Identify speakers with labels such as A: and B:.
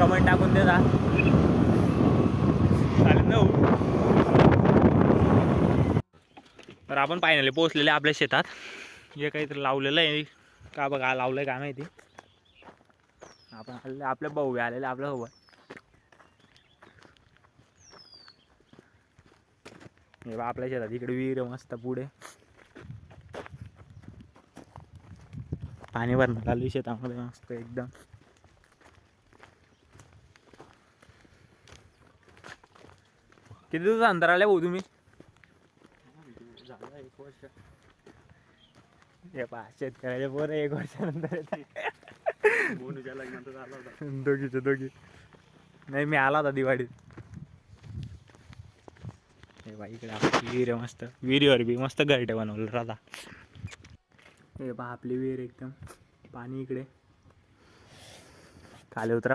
A: Comment टाकून देता. चालेल ना. तर आपण फायनली पोहोचलेले आपल्या शेतात. हे काहीतरी लावलेलं आहे का बघा, लावलं आहे काय माहिती. आपण आलेले, आपले भाऊ आलेले आपल्या सोबत. हे बा आपल्या शेतात इकडे विहीर मस्त पुढे पाणी भरणं चालू शेतामध्ये मस्त एकदम. किती दिवस अंतर आले भाऊ तुम्ही?
B: झालं 1 वर्ष.
A: हे पहा शेतकऱ्याचे पोरं 1 वर्षानंतर
B: बोनूच्या लग्नात झाला होता.
A: दोघी नाही, मी आला होता दिवाळीत. हे बा इकडे आपली विहीर आहे मस्त. विहिरीवर बी मस्त घरटे बनवलं राहता. हे पहा आपली विहीर एकदम. पाणी इकडे खाली उतरा.